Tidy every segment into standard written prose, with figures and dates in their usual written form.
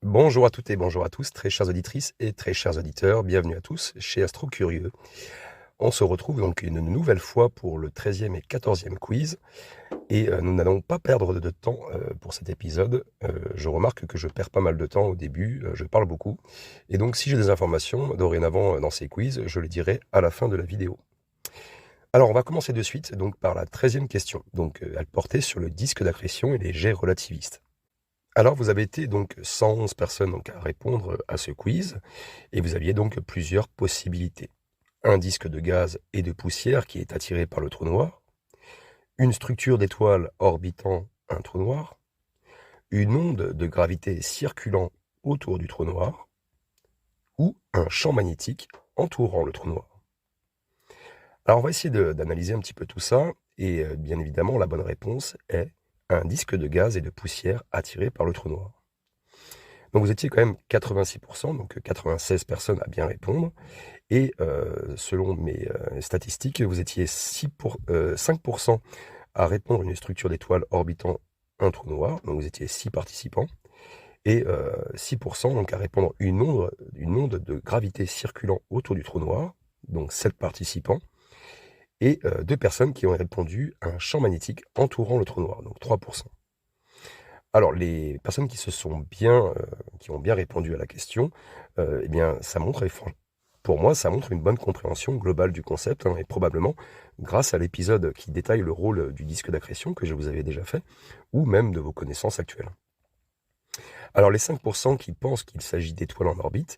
Bonjour à toutes et bonjour à tous, très chères auditrices et très chers auditeurs, bienvenue à tous chez Astro Curieux. On se retrouve donc une nouvelle fois pour le 13e et 14e quiz et nous n'allons pas perdre de temps pour cet épisode. Je remarque que je perds pas mal de temps au début, je parle beaucoup et donc si j'ai des informations dorénavant dans ces quiz, je les dirai à la fin de la vidéo. Alors on va commencer de suite donc par la 13e question, donc elle portait sur le disque d'accrétion et les jets relativistes. Alors, vous avez été donc 111 personnes donc, à répondre à ce quiz, et vous aviez donc plusieurs possibilités. Un disque de gaz et de poussière qui est attiré par le trou noir, une structure d'étoile orbitant un trou noir, une onde de gravité circulant autour du trou noir, ou un champ magnétique entourant le trou noir. Alors, on va essayer d'analyser un petit peu tout ça, et bien évidemment, la bonne réponse est un disque de gaz et de poussière attiré par le trou noir. Donc vous étiez quand même 86%, donc 96 personnes à bien répondre. Et selon mes statistiques, vous étiez 5% à répondre à une structure d'étoile orbitant un trou noir. Donc vous étiez 6 participants. Et 6% donc à répondre une onde de gravité circulant autour du trou noir. Donc 7 participants. Et 2 personnes qui ont répondu à un champ magnétique entourant le trou noir. Donc 3%. Alors, les personnes qui qui ont bien répondu à la question, eh bien, ça montre, pour moi, ça montre une bonne compréhension globale du concept, hein, et probablement grâce à l'épisode qui détaille le rôle du disque d'accrétion que je vous avais déjà fait, ou même de vos connaissances actuelles. Alors, les 5% qui pensent qu'il s'agit d'étoiles en orbite,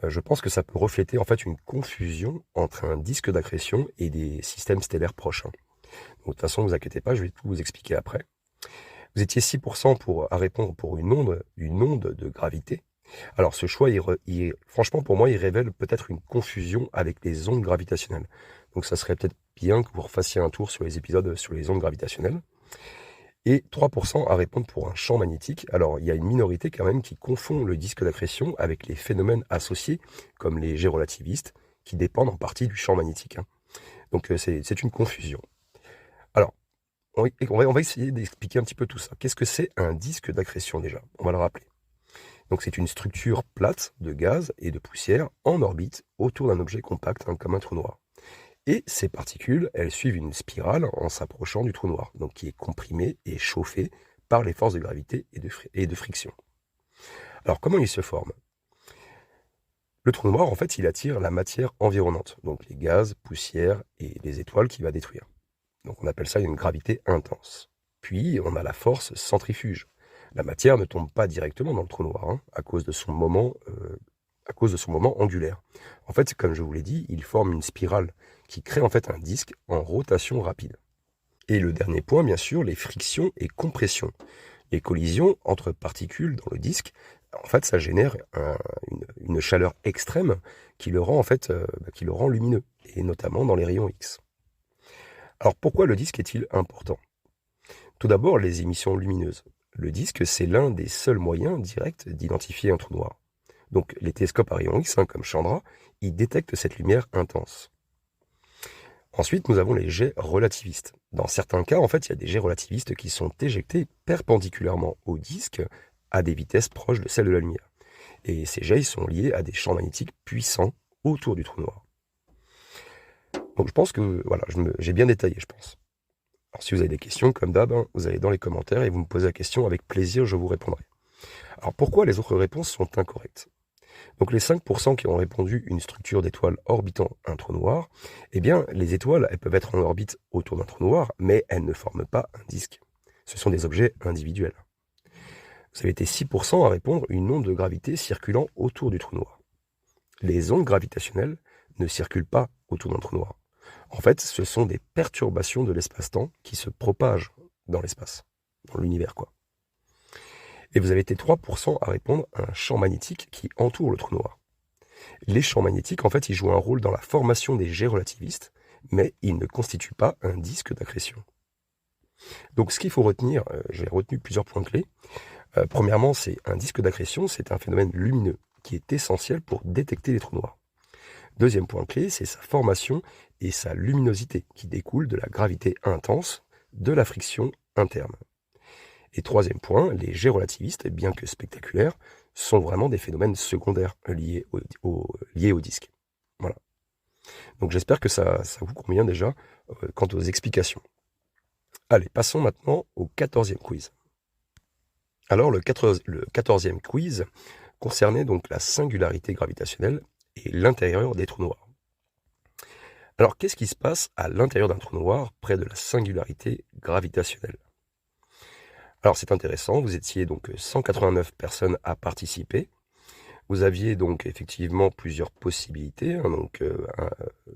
je pense que ça peut refléter en fait une confusion entre un disque d'accrétion et des systèmes stellaires prochains. Donc, de toute façon, ne vous inquiétez pas, je vais tout vous expliquer après. Vous étiez 6% à répondre pour une onde de gravité. Alors ce choix, franchement pour moi, il révèle peut-être une confusion avec les ondes gravitationnelles. Donc ça serait peut-être bien que vous refassiez un tour sur les épisodes sur les ondes gravitationnelles. Et 3% à répondre pour un champ magnétique. Alors il y a une minorité quand même qui confond le disque d'accrétion avec les phénomènes associés, comme les jets relativistes, qui dépendent en partie du champ magnétique, hein. Donc c'est une confusion. Alors, on va essayer d'expliquer un petit peu tout ça. Qu'est-ce que c'est un disque d'accrétion déjà? On va le rappeler. Donc c'est une structure plate de gaz et de poussière en orbite autour d'un objet compact, hein, comme un trou noir. Et ces particules, elles suivent une spirale en s'approchant du trou noir, donc qui est comprimé et chauffé par les forces de gravité et de friction. Alors comment il se forme? Le trou noir, en fait, il attire la matière environnante, donc les gaz, poussières et les étoiles qu'il va détruire. Donc on appelle ça une gravité intense. Puis on a la force centrifuge. La matière ne tombe pas directement dans le trou noir, hein, à cause de son moment angulaire. En fait, comme je vous l'ai dit, il forme une spirale qui crée en fait un disque en rotation rapide. Et le dernier point, bien sûr, les frictions et compressions. Les collisions entre particules dans le disque, en fait, ça génère une chaleur extrême qui le rend qui le rend lumineux, et notamment dans les rayons X. Alors pourquoi le disque est-il important? Tout d'abord, les émissions lumineuses. Le disque, c'est l'un des seuls moyens directs d'identifier un trou noir. Donc les télescopes à rayons X, hein, comme Chandra, ils détectent cette lumière intense. Ensuite, nous avons les jets relativistes. Dans certains cas, en fait, il y a des jets relativistes qui sont éjectés perpendiculairement au disque à des vitesses proches de celles de la lumière. Et ces jets sont liés à des champs magnétiques puissants autour du trou noir. Donc je pense que voilà, j'ai bien détaillé, je pense. Alors si vous avez des questions, comme d'hab, hein, vous allez dans les commentaires et vous me posez la question, avec plaisir, je vous répondrai. Alors pourquoi les autres réponses sont incorrectes? Donc les 5% qui ont répondu une structure d'étoile orbitant un trou noir, eh bien les étoiles, elles peuvent être en orbite autour d'un trou noir, mais elles ne forment pas un disque. Ce sont des objets individuels. Vous avez été 6% à répondre une onde de gravité circulant autour du trou noir. Les ondes gravitationnelles ne circulent pas autour d'un trou noir. En fait, ce sont des perturbations de l'espace-temps qui se propagent dans l'espace, dans l'univers, quoi. Et vous avez été 3% à répondre à un champ magnétique qui entoure le trou noir. Les champs magnétiques, en fait, ils jouent un rôle dans la formation des jets relativistes, mais ils ne constituent pas un disque d'accrétion. Donc ce qu'il faut retenir, j'ai retenu plusieurs points clés. Premièrement, c'est un disque d'accrétion, c'est un phénomène lumineux qui est essentiel pour détecter les trous noirs. Deuxième point clé, c'est sa formation et sa luminosité qui découle de la gravité intense, de la friction interne. Et troisième point, les jets relativistes, bien que spectaculaires, sont vraiment des phénomènes secondaires liés au disque. Voilà. Donc j'espère que ça vous convient déjà quant aux explications. Allez, passons maintenant au 14e quiz. Alors le 14e quiz concernait donc la singularité gravitationnelle et l'intérieur des trous noirs. Alors qu'est-ce qui se passe à l'intérieur d'un trou noir près de la singularité gravitationnelle? Alors c'est intéressant, vous étiez donc 189 personnes à participer. Vous aviez donc effectivement plusieurs possibilités, hein,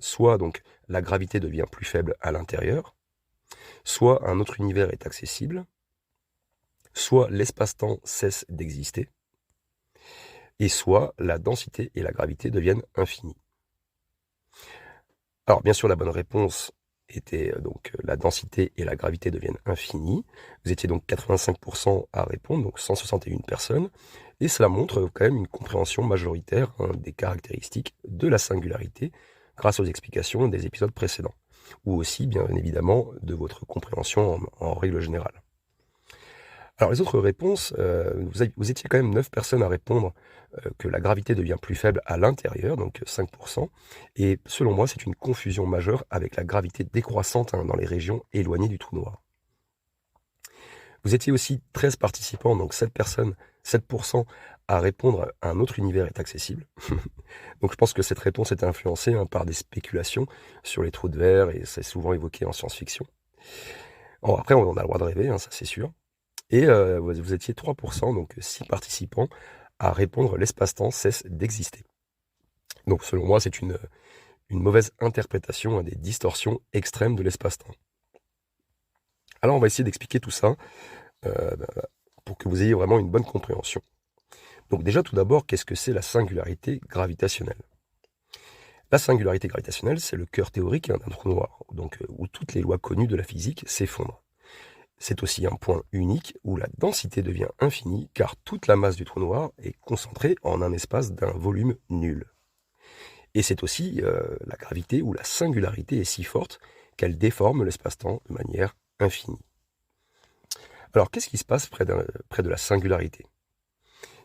soit donc la gravité devient plus faible à l'intérieur, soit un autre univers est accessible, soit l'espace-temps cesse d'exister, et soit la densité et la gravité deviennent infinies. Alors bien sûr la bonne réponse était donc la densité et la gravité deviennent infinies. Vous étiez donc 85% à répondre, donc 161 personnes, et cela montre quand même une compréhension majoritaire des caractéristiques de la singularité grâce aux explications des épisodes précédents, ou aussi bien évidemment de votre compréhension en règle générale. Alors les autres réponses, vous étiez quand même 9 personnes à répondre que la gravité devient plus faible à l'intérieur, donc 5%, et selon moi c'est une confusion majeure avec la gravité décroissante dans les régions éloignées du trou noir. Vous étiez aussi 13 participants, donc 7% à répondre un autre univers est accessible. Donc je pense que cette réponse est influencée par des spéculations sur les trous de verre, et c'est souvent évoqué en science-fiction. Bon, après on a le droit de rêver, ça c'est sûr. Et vous étiez 3%, donc 6 participants, à répondre l'espace-temps cesse d'exister. Donc selon moi, c'est une mauvaise interprétation des distorsions extrêmes de l'espace-temps. Alors on va essayer d'expliquer tout ça pour que vous ayez vraiment une bonne compréhension. Donc déjà tout d'abord, qu'est-ce que c'est la singularité gravitationnelle? La singularité gravitationnelle, c'est le cœur théorique d'un trou noir, donc où toutes les lois connues de la physique s'effondrent. C'est aussi un point unique où la densité devient infinie car toute la masse du trou noir est concentrée en un espace d'un volume nul. Et c'est aussi la gravité où la singularité est si forte qu'elle déforme l'espace-temps de manière infinie. Alors qu'est-ce qui se passe près de la singularité?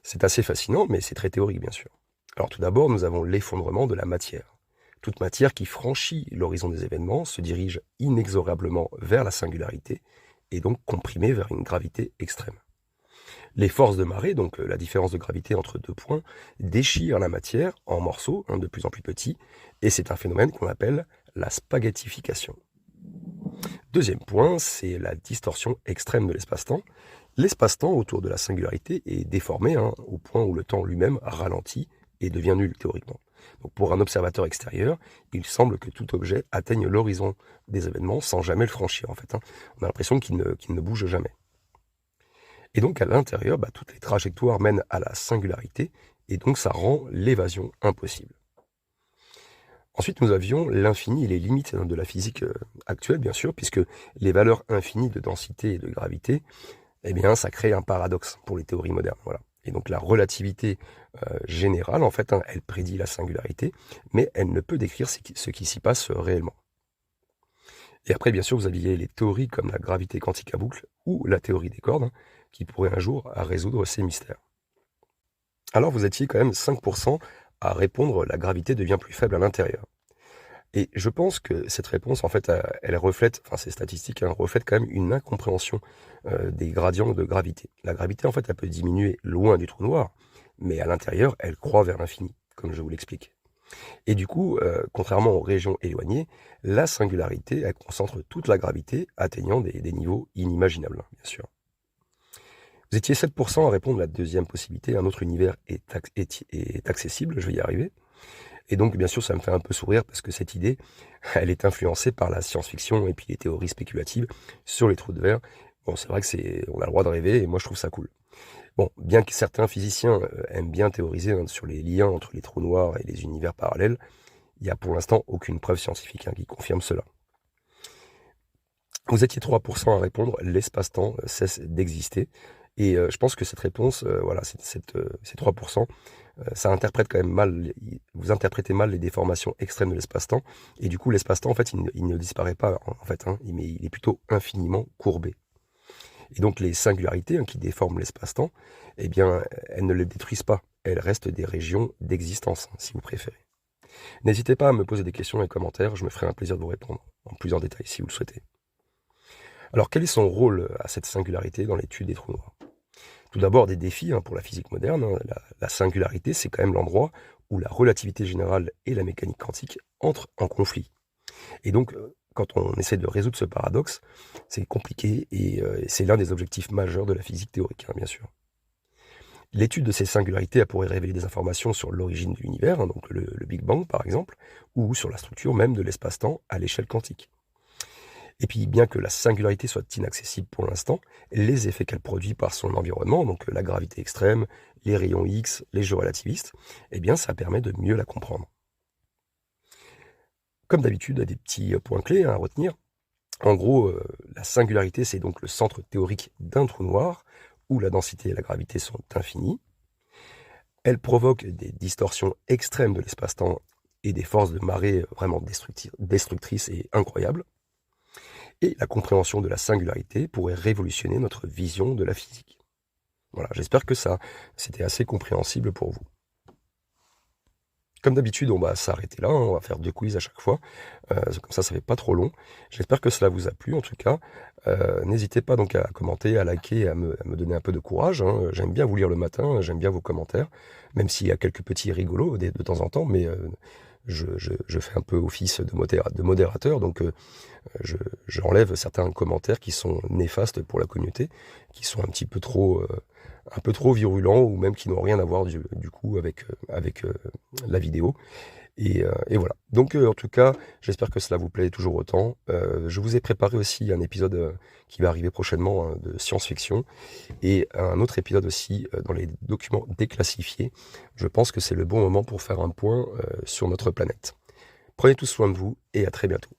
C'est assez fascinant, mais c'est très théorique bien sûr. Alors tout d'abord, nous avons l'effondrement de la matière. Toute matière qui franchit l'horizon des événements se dirige inexorablement vers la singularité, et donc comprimée vers une gravité extrême. Les forces de marée, donc la différence de gravité entre deux points, déchirent la matière en morceaux de plus en plus petits, et c'est un phénomène qu'on appelle la spaghettification. Deuxième point, c'est la distorsion extrême de l'espace-temps. L'espace-temps autour de la singularité est déformé au point où le temps lui-même ralentit et devient nul théoriquement. Donc pour un observateur extérieur, il semble que tout objet atteigne l'horizon des événements sans jamais le franchir en fait. On a l'impression qu'il ne bouge jamais. Et donc à l'intérieur, toutes les trajectoires mènent à la singularité, et donc ça rend l'évasion impossible. Ensuite, nous avions l'infini et les limites de la physique actuelle, bien sûr, puisque les valeurs infinies de densité et de gravité, ça crée un paradoxe pour les théories modernes. Voilà. Et donc la relativité générale, en fait, elle prédit la singularité, mais elle ne peut décrire ce qui s'y passe réellement. Et après, bien sûr, vous aviez les théories comme la gravité quantique à boucle ou la théorie des cordes, qui pourraient un jour résoudre ces mystères. Alors vous étiez quand même 5% à répondre la gravité devient plus faible à l'intérieur. Et je pense que cette réponse, en fait, elle reflète, ces statistiques reflètent quand même une incompréhension des gradients de gravité. La gravité, en fait, elle peut diminuer loin du trou noir, mais à l'intérieur, elle croît vers l'infini, comme je vous l'explique. Et du coup, contrairement aux régions éloignées, la singularité, elle concentre toute la gravité, atteignant des niveaux inimaginables, bien sûr. Vous étiez 7% à répondre à la deuxième possibilité, un autre univers est accessible, je vais y arriver. Et donc, bien sûr, ça me fait un peu sourire parce que cette idée, elle est influencée par la science-fiction et puis les théories spéculatives sur les trous de verre. Bon, c'est vrai on a le droit de rêver et moi je trouve ça cool. Bon, bien que certains physiciens aiment bien théoriser sur les liens entre les trous noirs et les univers parallèles, il n'y a pour l'instant aucune preuve scientifique qui confirme cela. Vous étiez 3% à répondre, l'espace-temps cesse d'exister. Et je pense que cette réponse, ces 3%, ça interprète quand même mal, vous interprétez mal les déformations extrêmes de l'espace-temps. Et du coup, l'espace-temps, en fait, il ne disparaît pas, mais il est plutôt infiniment courbé. Et donc les singularités qui déforment l'espace-temps, eh bien, elles ne les détruisent pas. Elles restent des régions d'existence, si vous préférez. N'hésitez pas à me poser des questions dans les commentaires, je me ferai un plaisir de vous répondre en plus en détail si vous le souhaitez. Alors quel est son rôle à cette singularité dans l'étude des trous noirs? Tout d'abord des défis pour la physique moderne. La singularité, c'est quand même l'endroit où la relativité générale et la mécanique quantique entrent en conflit. Et donc, quand on essaie de résoudre ce paradoxe, c'est compliqué et c'est l'un des objectifs majeurs de la physique théorique, bien sûr. L'étude de ces singularités pourrait révéler des informations sur l'origine de l'univers, donc le Big Bang par exemple, ou sur la structure même de l'espace-temps à l'échelle quantique. Et puis, bien que la singularité soit inaccessible pour l'instant, les effets qu'elle produit par son environnement, donc la gravité extrême, les rayons X, les jeux relativistes, eh bien, ça permet de mieux la comprendre. Comme d'habitude, il y a des petits points clés à retenir. En gros, la singularité, c'est donc le centre théorique d'un trou noir, où la densité et la gravité sont infinies. Elle provoque des distorsions extrêmes de l'espace-temps et des forces de marée vraiment destructrices et incroyables. Et la compréhension de la singularité pourrait révolutionner notre vision de la physique. Voilà, j'espère que c'était assez compréhensible pour vous. Comme d'habitude, on va s'arrêter là, on va faire 2 quiz à chaque fois, comme ça fait pas trop long. J'espère que cela vous a plu en tout cas. N'hésitez pas donc à commenter, à liker, à me donner un peu de courage, J'aime bien vous lire le matin, j'aime bien vos commentaires, même s'il y a quelques petits rigolos de temps en temps, mais je fais un peu office de modérateur, donc j'enlève certains commentaires qui sont néfastes pour la communauté, qui sont un peu trop virulents ou même qui n'ont rien à voir du coup avec la vidéo. Et voilà. Donc en tout cas, j'espère que cela vous plaît toujours autant. Je vous ai préparé aussi un épisode qui va arriver prochainement de science-fiction et un autre épisode aussi dans les documents déclassifiés. Je pense que c'est le bon moment pour faire un point sur notre planète. Prenez tous soin de vous et à très bientôt.